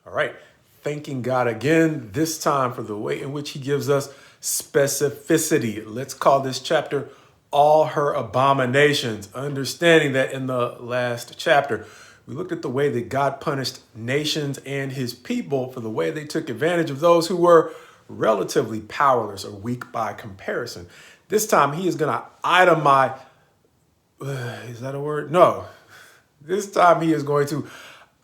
All right. Thanking God again, this time for the way in which he gives us specificity. Let's call this chapter All Her Abominations, understanding that in the last chapter, we looked at the way that God punished nations and his people for the way they took advantage of those who were relatively powerless or weak by comparison. This time, he is going to itemize. Is that a word? No. This time, he is going to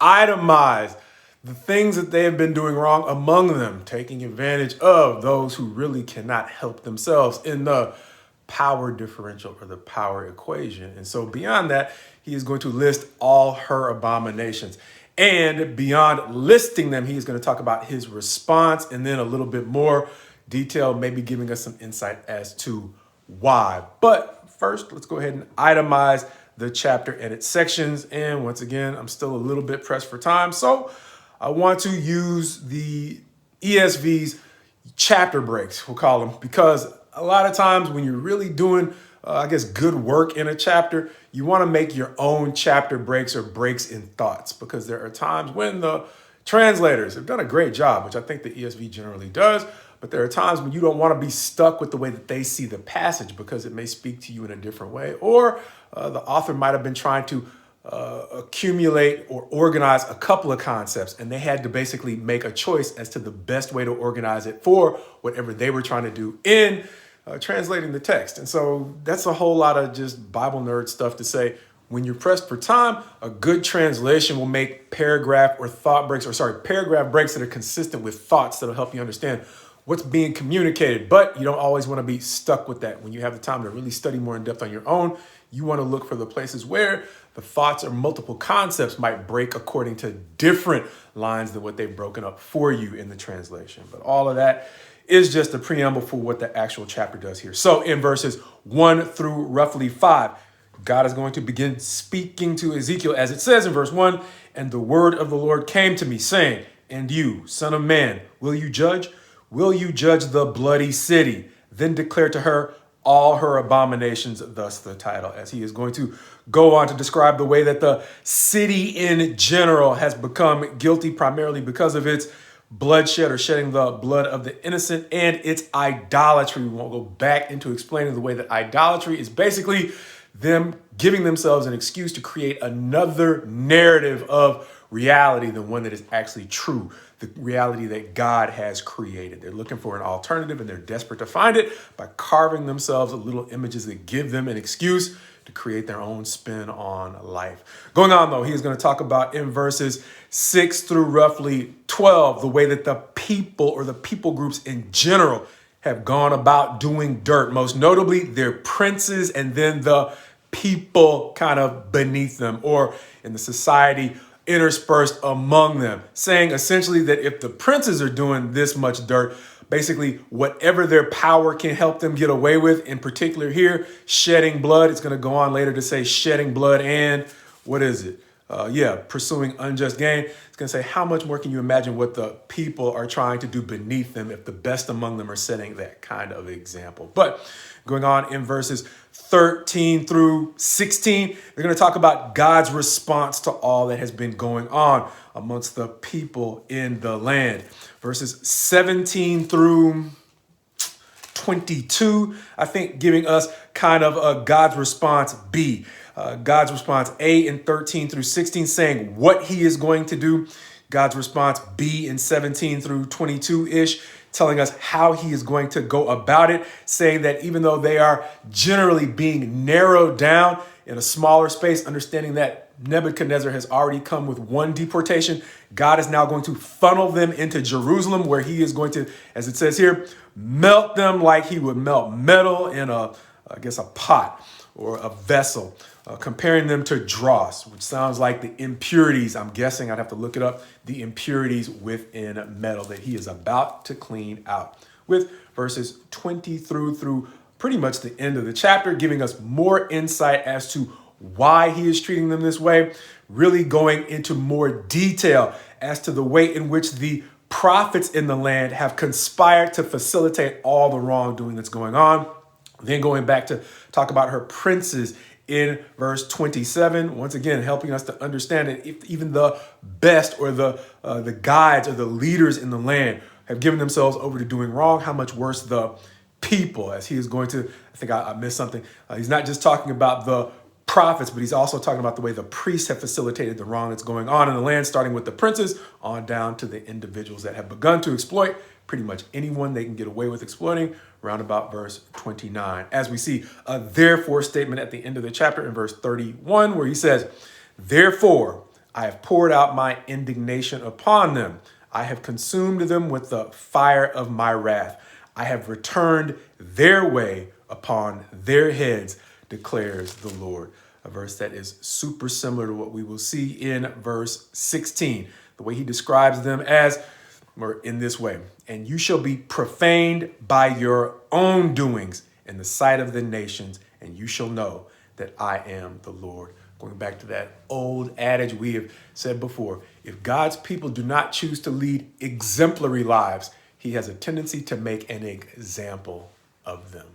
itemize the things that they have been doing wrong among them, taking advantage of those who really cannot help themselves in the power differential or the power equation. And so beyond that, he is going to list all her abominations. And beyond listing them, he is going to talk about his response and then a little bit more detail, maybe giving us some insight as to why. But first, let's go ahead and itemize the chapter and its sections. And once again, I'm still a little bit pressed for time, so I want to use the ESV's chapter breaks, we'll call them, because a lot of times when you're really doing, good work in a chapter, you want to make your own chapter breaks or breaks in thoughts, because there are times when the translators have done a great job, which I think the ESV generally does, but there are times when you don't want to be stuck with the way that they see the passage because it may speak to you in a different way, or the author might have been trying to accumulate or organize a couple of concepts, and they had to basically make a choice as to the best way to organize it for whatever they were trying to do in translating the text. And so that's a whole lot of just Bible nerd stuff to say. When you're pressed for time, a good translation will make paragraph breaks that are consistent with thoughts that'll help you understand what's being communicated. But you don't always want to be stuck with that. When you have the time to really study more in depth on your own, you want to look for the places where the thoughts or multiple concepts might break according to different lines than what they've broken up for you in the translation. But all of that is just a preamble for what the actual chapter does here. So in verses 1 through roughly 5, God is going to begin speaking to Ezekiel, as it says in verse 1, "And the word of the Lord came to me, saying, And you, son of man, will you judge? Will you judge the bloody city? Then declare to her all her abominations," thus the title, as he is going to go on to describe the way that the city in general has become guilty primarily because of its bloodshed or shedding the blood of the innocent and its idolatry. We won't go back into explaining the way that idolatry is basically them giving themselves an excuse to create another narrative of reality than one that is actually true, the reality that God has created. They're looking for an alternative and they're desperate to find it by carving themselves little images that give them an excuse to create their own spin on life. Going on, though, he is going to talk about in verses 6 through roughly 12, the way that the people or the people groups in general have gone about doing dirt, most notably their princes and then the people kind of beneath them or in the society interspersed among them, saying essentially that if the princes are doing this much dirt, basically whatever their power can help them get away with, in particular here, shedding blood. It's going to go on later to say shedding blood and what is it? Pursuing unjust gain. It's going to say how much more can you imagine what the people are trying to do beneath them if the best among them are setting that kind of example. But going on in verses 13 through 16, they're going to talk about God's response to all that has been going on amongst the people in the land. Verses 17 through 22, I think, giving us kind of a God's response B. God's response A in 13 through 16, saying what he is going to do. God's response B in 17 through 22-ish, telling us how he is going to go about it, saying that even though they are generally being narrowed down in a smaller space, understanding that Nebuchadnezzar has already come with one deportation, God is now going to funnel them into Jerusalem, where he is going to, as it says here, melt them like he would melt metal in a pot or a vessel, comparing them to dross, which sounds like the impurities. I'm guessing, I'd have to look it up, the impurities within metal that he is about to clean out. With verses 20 through pretty much the end of the chapter, giving us more insight as to why he is treating them this way, really going into more detail as to the way in which the prophets in the land have conspired to facilitate all the wrongdoing that's going on. Then going back to talk about her princes in verse 27, once again, helping us to understand that if even the best or the guides or the leaders in the land have given themselves over to doing wrong, how much worse the people, as he is going to, I think I missed something. He's not just talking about the prophets, but he's also talking about the way the priests have facilitated the wrong that's going on in the land, starting with the princes on down to the individuals that have begun to exploit pretty much anyone they can get away with exploiting, round about verse 29. As we see a therefore statement at the end of the chapter in verse 31, where he says, therefore, I have poured out my indignation upon them. I have consumed them with the fire of my wrath. I have returned their way upon their heads, declares the Lord. A verse that is super similar to what we will see in verse 16. The way he describes them as, or in this way, and you shall be profaned by your own doings in the sight of the nations, and you shall know that I am the Lord. Going back to that old adage we have said before, if God's people do not choose to lead exemplary lives, he has a tendency to make an example of them.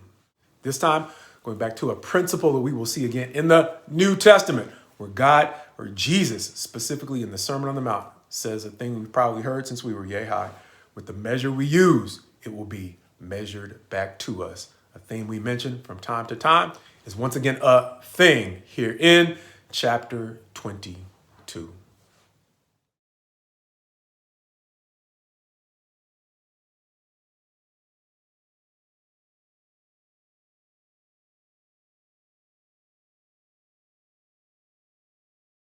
This time, going back to a principle that we will see again in the New Testament, where God, or Jesus, specifically in the Sermon on the Mount, says a thing we've probably heard since we were yay high. With the measure we use, it will be measured back to us. A thing we mention from time to time is once again a thing here in chapter 22.